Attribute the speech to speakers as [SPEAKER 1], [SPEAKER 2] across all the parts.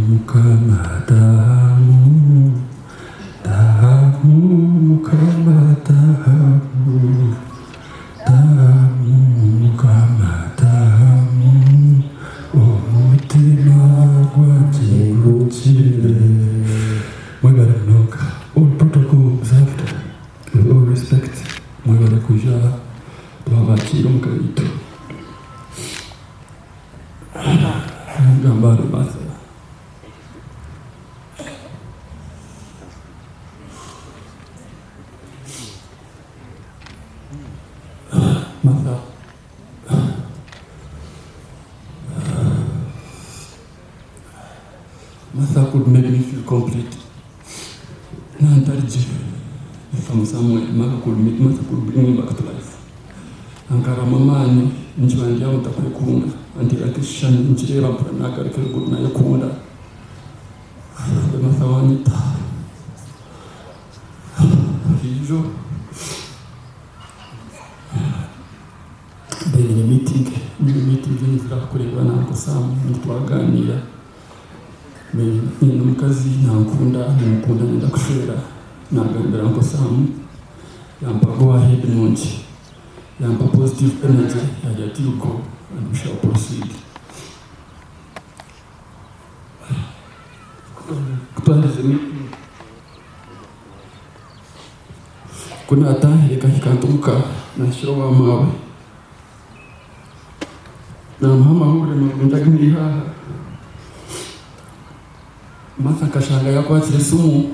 [SPEAKER 1] mukama tahamu, tahamu mukama tahamu, tahamu mukama tahamu, umutima gwakingukire. Mwebale mnoka, all protocol observed, with all respect. Mwebale kuja twabakira mukaito. Gambaro Martha. Martha. Martha could make me feel complete. From somewhere, Martha could bring me back to life. Ankara mamani njwandi ya mutakukunga until akishan njireba pranaka rikuru na yakunda Martha wanita hijo bene meeting nzira kureba nako samu ntwaganira ni mukazi nankunda nenda kushera nagambira nko samu yamba go ahead nonje yamba positive energy ya go and we shall proceed. Kuna ata hikantuka na showa mawe na mama hule mndagini haha Martha kashanga yako atire sumu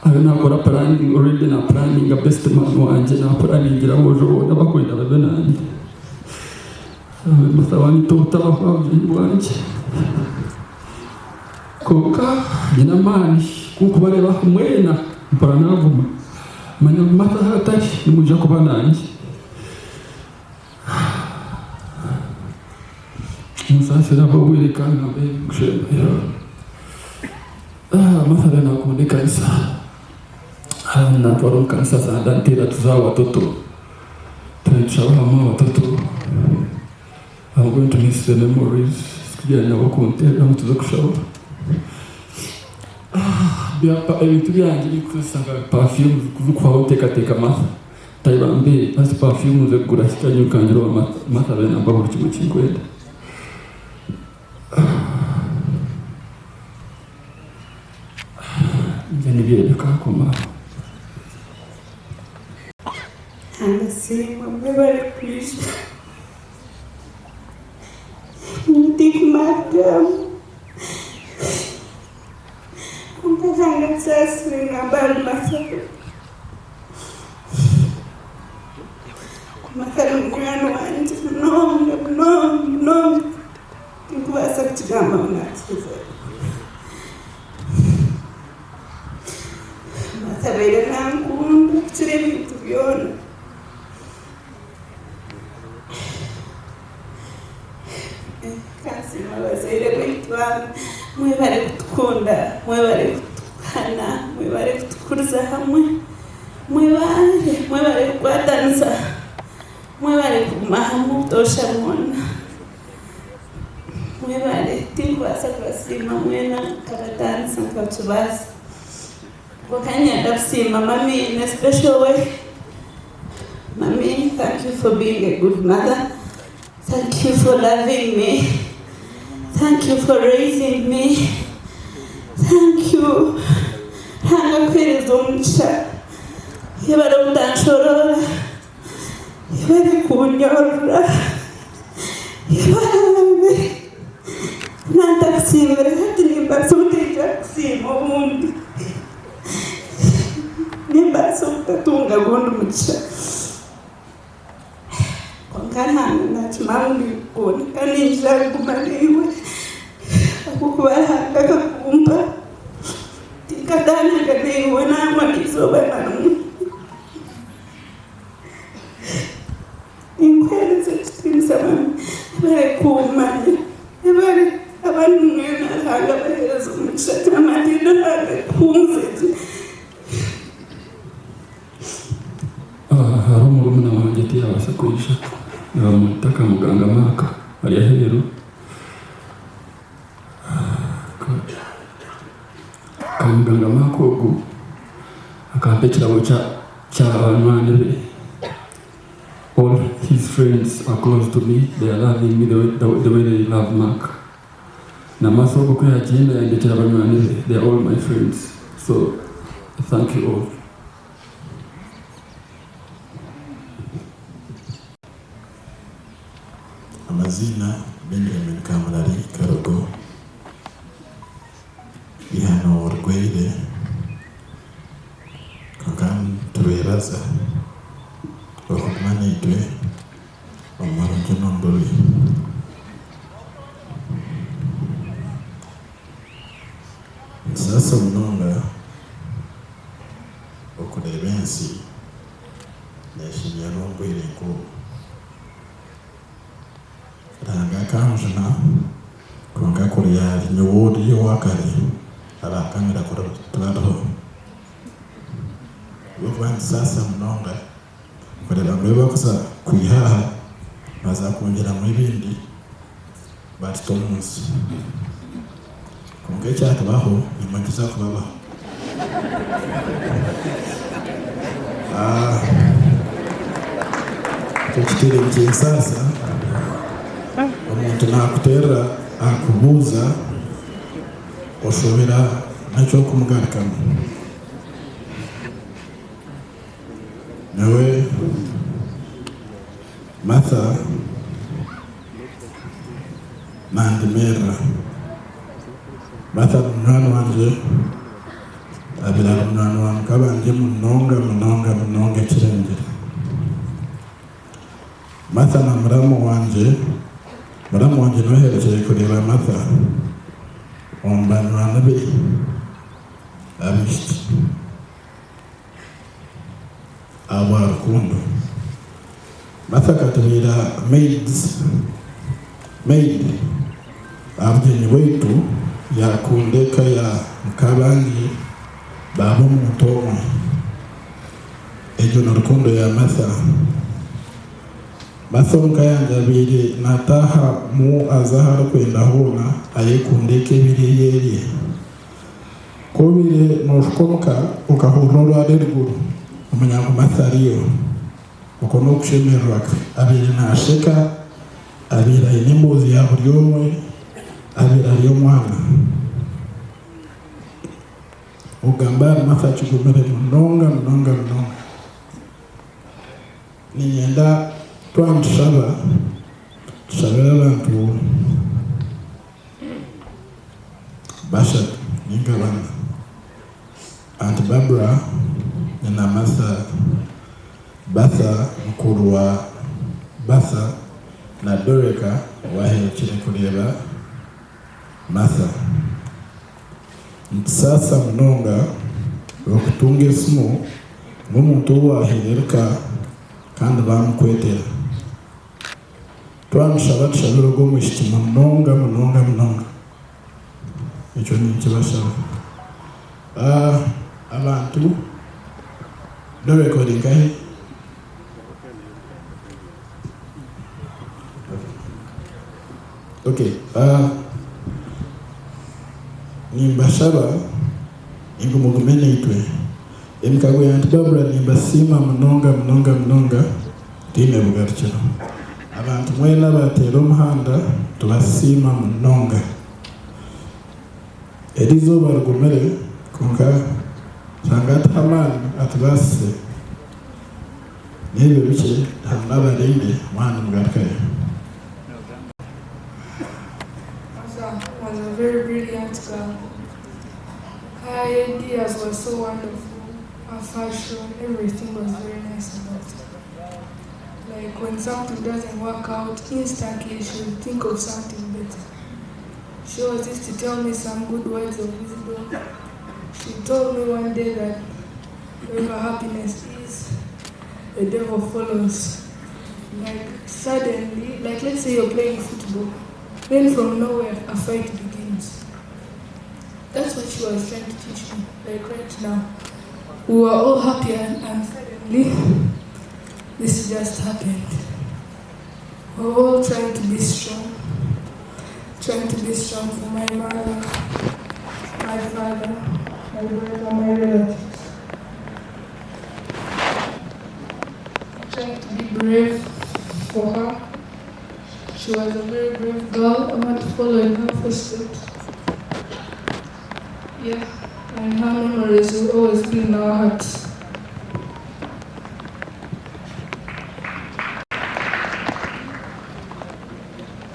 [SPEAKER 1] abena kora planning already na planning a best man wanje na planning gira bojo nabakwenda babenani Martha wani totala kwa wanje koka jina mani kukubareba mwena mpara navuma manya Martha hatari nimuja kuba nanjye musafira bawerekana be kushema Martha bena kuoneka isa na tuwaronka sasa ndantira tuzaa watoto tunachawama watoto. I'm going to miss the memories sikujana wakonte kama tuzo kushauri bia pa elituyangi kusanga perfume kuzukwa wote katika Martha taibambe basi perfume ze kugura kitanyo kanjiro Martha bena babu chimuchingwenda njani bia kakoma
[SPEAKER 2] anasema mwebale kuisha mtikmadamu umpazanga sasri na bali masafi kumakala mkuyano wanje mnom nkuwasa kuchigamba unatiza masabeire nankunda kuchire bintu byona mwebale kutukunda mwebale kutukana mwebale kutukuriza hamwe mwebale kukwatanisa mwebale kumahamu tosha mona mwebale tinkwasa kwasima mwena kabatanisa nkatubasa wakanyanda kusima mami in a special way. Mami, thank you for being a good mother. Thank you for loving me. Thank you for raising me. Thank you. Hanga kwiriza umugisha. Yabara utanshorora. Yabara kunyorora. Yabara natakusimbira hati nimbaso utija kusima ubundi. Nimbaso utatunga gundi umugisha. Kanhana nachimangu koni kanisha kumaliwe akukubahanga kakumpa tikatana kaniwe na mwakisoba namu inkwele zechitimisa mami bare kumanya bare abantu mwena hanga baherezo umugisha amatindo hanga kumzeji
[SPEAKER 1] hari umurumuna wanjye ntiyabasha kuyisha bamutaka muganga maka ariya hero kamuganga makogo akampa ekirabo ky'abanywanyi be. All his friends are close to me. They are loving me the way they love Mark. Na masogo kwa agenda yandekera abanywanyi be. They are all my friends. So thank you all.
[SPEAKER 3] Amazina Benjamin Kamarari Karogo ihano urugwire kakan tuweraza wakumana itwe omarunjo nomboli sasa mnonga okulebensi neshinyarongwire nko ranga kanjana konga kuria nyori wakari ala kamera kura plano wafanya sasa mnonga kureba mwewe kusa kuihaha baza kuongera mwibindi but tomus konga cyaka baho imagiza kubaba tukitire sasa omuntu nakutera akubuza oshobera nakyo kumugarukamo nawe Martha Mandimera Martha mwana wanje abira mwana wange kabanje munonga kirengera Martha na muramu wanje nohereje kureba Martha ombanwana be abishti abarukundo Martha katubira maid abjenyi wetu yakundeka ya mkabangi babo mutomwe ejo n'urukundo ya Martha nkayangabire nataha mu azahara kwenda hona ayekundeke biriyeye kobire noshkoka ukahurura ruguru umunyango Martha ariyo uko no kushemerwa abire nasheka abira inimbuzi ya buryomwe abira ariyo mwana ugambara Martha kigumere munonga niyenda tushabira abantu basha ningabana Aunt Barbara na Martha mkuru wa Martha na Doreka waherekire kureba Martha sasa mnonga okutunga esimu n'omuntu wahereka kandi bamukwetera twamushabira go mwishiki munonga icyo ni ikibashaba abantu recording kahe okay nimbashaba ingumugumene itwe emikago ya Aunt Barbara nimbasima munonga time bugarukira abantu mwena batera umuhanda tubasima munonga erizo barugumere konka sangata hamani atubase nebe bice hanabarinde mwana mugarukire.
[SPEAKER 4] Was a very brilliant girl. Her ideas were so wonderful. Her fashion, everything was very nice about her. Like when something doesn't work out, instantly she would think of something better. She always used to tell me some good words of wisdom. She told me one day that wherever happiness is, the devil follows. Like suddenly, like let's say you're playing football, then from nowhere a fight begins. That's what she was trying to teach me. Like right now, we were all happy and suddenly this just happened. We're all trying to be strong for my mother, my father, my brother, my relatives. Trying to be brave for her. She was a very brave girl. I want to follow in her footsteps. Yeah, and her memories will always be in our hearts.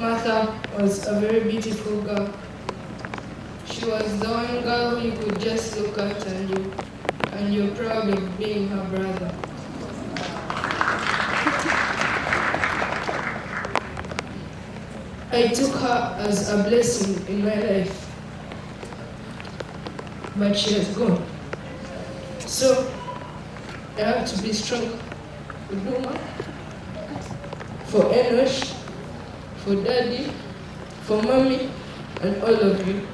[SPEAKER 4] Martha was a very beautiful girl. She was the one girl who you could just look at and you're proud of being her brother. I took her as a blessing in my life, but she has gone. So I have to be strong for Duma, for Enosh, for Daddy, for Mommy, and all of you.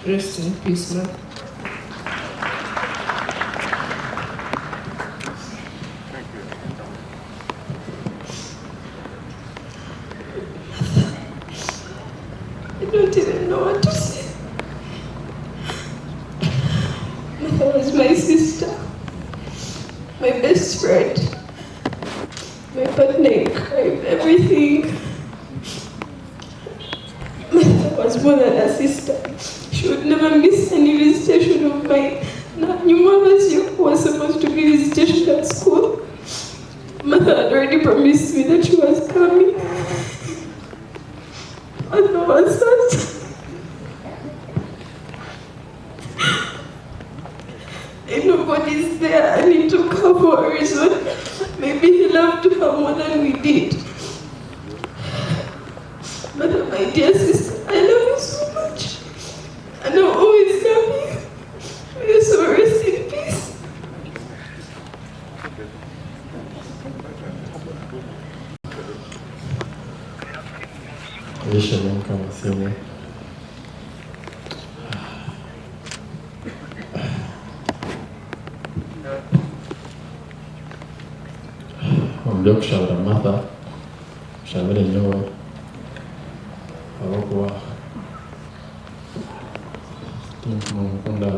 [SPEAKER 4] Rest in peace, man.
[SPEAKER 2] I don't even know what to say. Martha was my sister, my best friend, my partner in crime, everything. Martha was more than a sister. She would never miss any visitation of mine. Nyuma was supposed to be visitation at school. Martha had already promised me that she was coming. And no one said. And nobody's there, and he took her for a reason. Maybe he loved her more than we did. Martha, my dear sister, I love you so much. And I'll always love you. May you so rest in peace.
[SPEAKER 5] Shalom kama simu. Omulio kushabira Martha, kushabira nnyo abakuwa mukunda.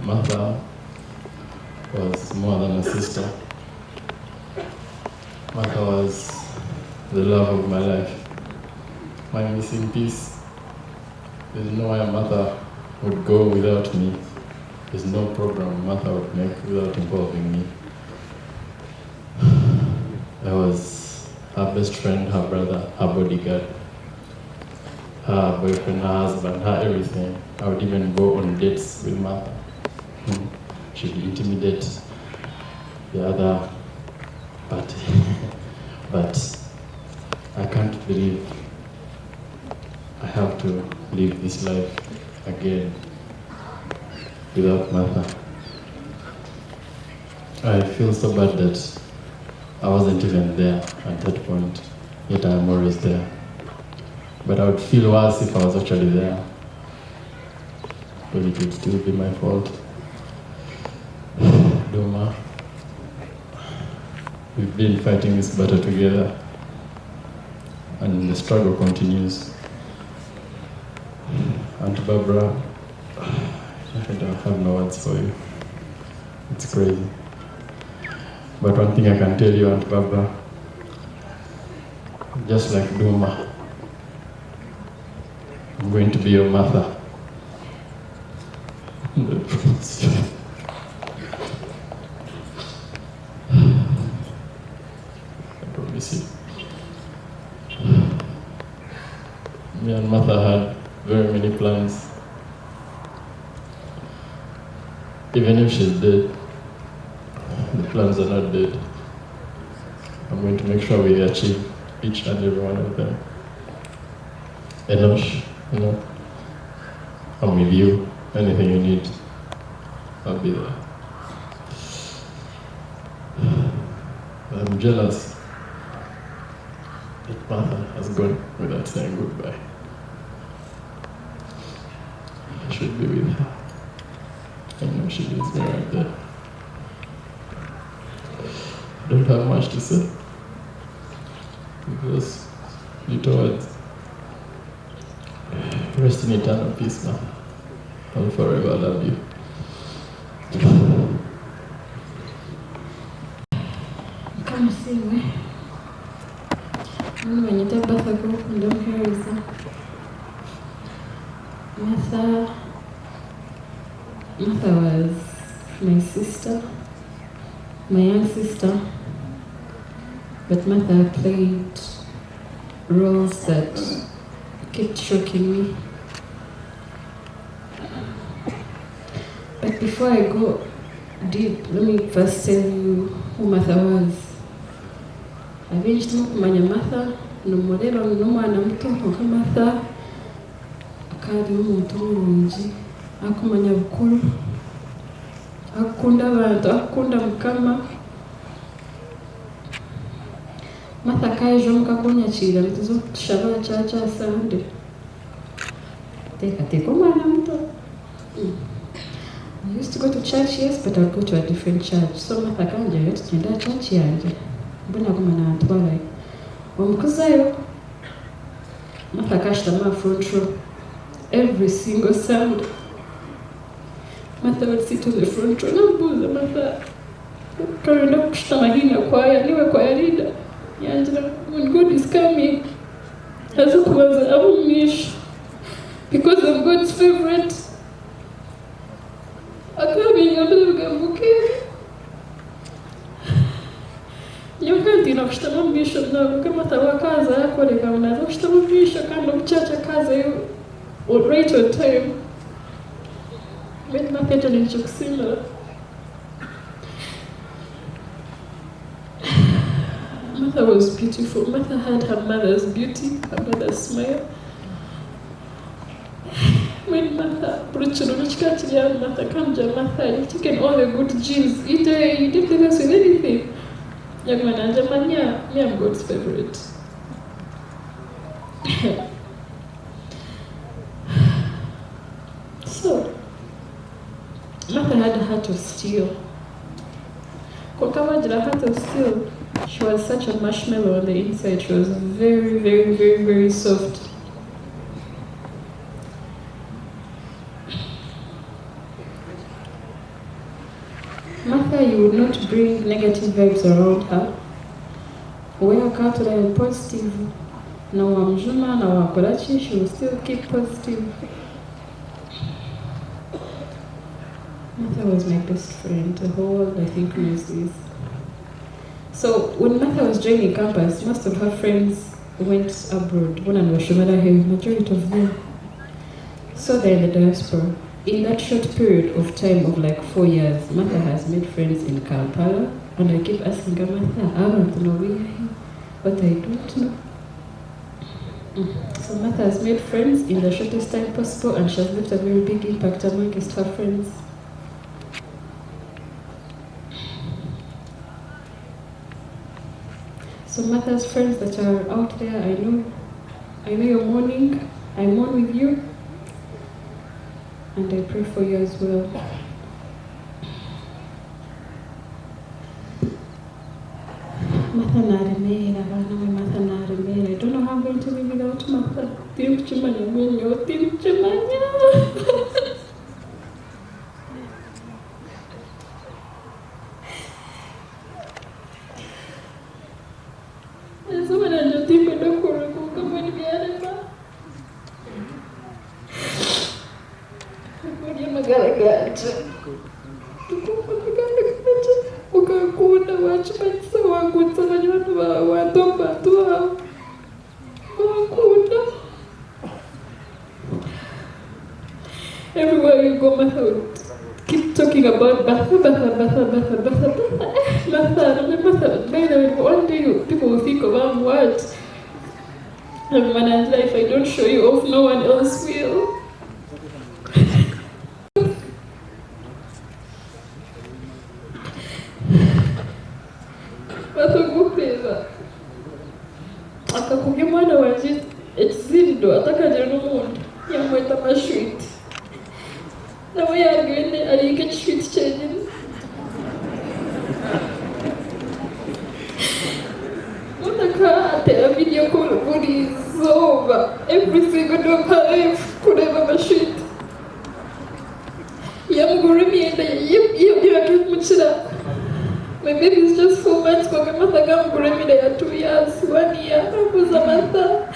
[SPEAKER 5] Martha was more than a sister. Martha was the love of my life. My missing piece. There's no way Martha would go without me. There's no program Martha would make without involving me. I was her best friend, her brother, her bodyguard, her boyfriend, her husband, her everything. I would even go on dates with Martha. She'd intimidate the other party. But I can't believe I have to live this life again without Martha. I feel so bad that I wasn't even there at that point, yet I'm always there. But I would feel worse if I was actually there, but it would still be my fault. Duma, we've been fighting this battle together, and the struggle continues. Aunt Barbara, I don't have no words for you. It's crazy. But one thing I can tell you, Aunt Barbara, just like Duma, I'm going to be your mother. I promise you. Me and Martha had very many plans. Even if she's dead, the plans are not dead. I'm going to make sure we achieve each and every one of them. Enosh, I'm with you. Anything you need, I'll be there. I'm jealous that Martha has gone without saying goodbye. I should be with her. I know she needs me right there. I don't have much to say because little words Rest in eternal peace, man. I will forever love you.
[SPEAKER 2] Come see me. When you take back a group and don't hear is Martha was my sister, my young sister, but Martha played roles that kept shocking me. But before I go deep, let me first tell you who Martha was. Abenshi kumanya Martha numureba n'umwana muto nka Martha akari umuntu mulungi akumanya bukuru akunda abantu akunda mukama. Martha kaje mukakunyakira mtuzo kushaba chacha Sunday teka umwana muto. I used to go to church, yes, but I would go to a different church. So Martha kanje yatugenda church yanje mbona kumana antwala omukuzayo Martha kashitama front row every single Sunday. Martha would sit on the front row nambuza Martha karenda kushitama hina kwaya niwe kwaya leader yanjira when God is coming haza kubaza abumisha because I'm God's favorite. Akabinga mbugambuke yokanti nakushitama mbisho navuga Martha wakaza yakoleka unaza kushitama mbisho kandi omuchacha kaza yo right on time. When Martha nilichokusimula Martha was beautiful. Martha had her mother's beauty, her mother's smile. When Martha Martha Kamja, Martha had taken all the good genes. He didn't leave us with anything. Young man, Anjamanya, me, I'm God's favorite. So, Martha had a heart of steel. Kwa kama jina heart of steel, she was such a marshmallow on the inside. She was very, very, very, very soft. Martha, you would not bring negative vibes around her. Where Katula and positive, na wamjuma na wakorachi, she will still keep positive. Martha was my best friend. The whole world, I think, knows this. So when Martha was joining campus, most of her friends went abroad. Majority of them. So they're in the diaspora. In that short period of time of like 4 years, Martha has made friends in Kampala, and I keep asking her, Martha, I want to know where you are, but I don't know. So Martha has made friends in the shortest time possible, and she has left a very big impact amongst her friends. So Martha's friends that are out there, I know you're mourning. I mourn with you. And I pray for you as well. Martha Narimera, Martha Narimera. I don't know how I'm going to live without Martha. Tim Chimanya, Tim Chimanya. Everywhere you go, Martha would keep talking about Martha. By the way, one day people will think of what? And when I life, I don't show you off, no one else will. Akakubye mwana wanje ekizindo atakagira n'omuntu yamweta amashwiti nawe yagende arike ekishwiti kyenyine mutaka atera video call buri izooba every single day of her life could have a shit. My baby is just 4 months. My mother got 2 years, 1 year. Ahumuza Murari.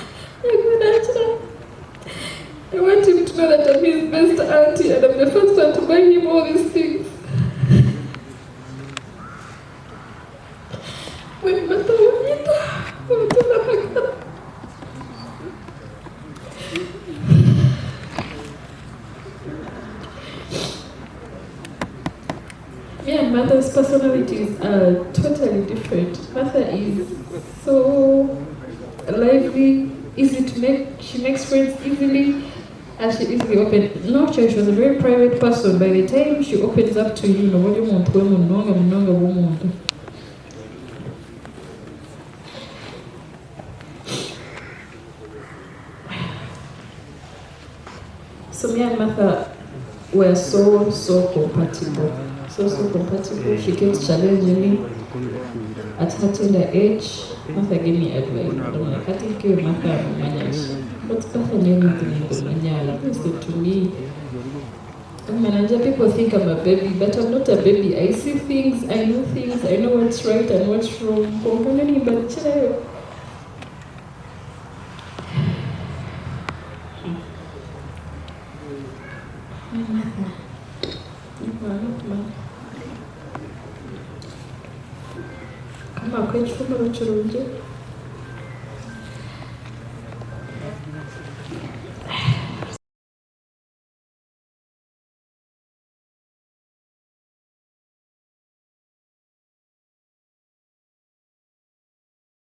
[SPEAKER 2] I want him to know that I'm his best auntie and I'm the first one to buy him all these things. When Mata me and Mother's personalities are totally different. Mother is so lively, easy to make. She makes friends easily, and she easily opens. No, she was a very private person. By the time she opens up to you, what you want, so me and Martha were so compatible. So compatible. She keeps challenging me at her tender age. Martha gave me advice. I'm like, I think you Martha what's better than anything? Listen to me. People think I'm a baby, but I'm not a baby. I see things, I know things, I know what's right and what's wrong. Kama kwetu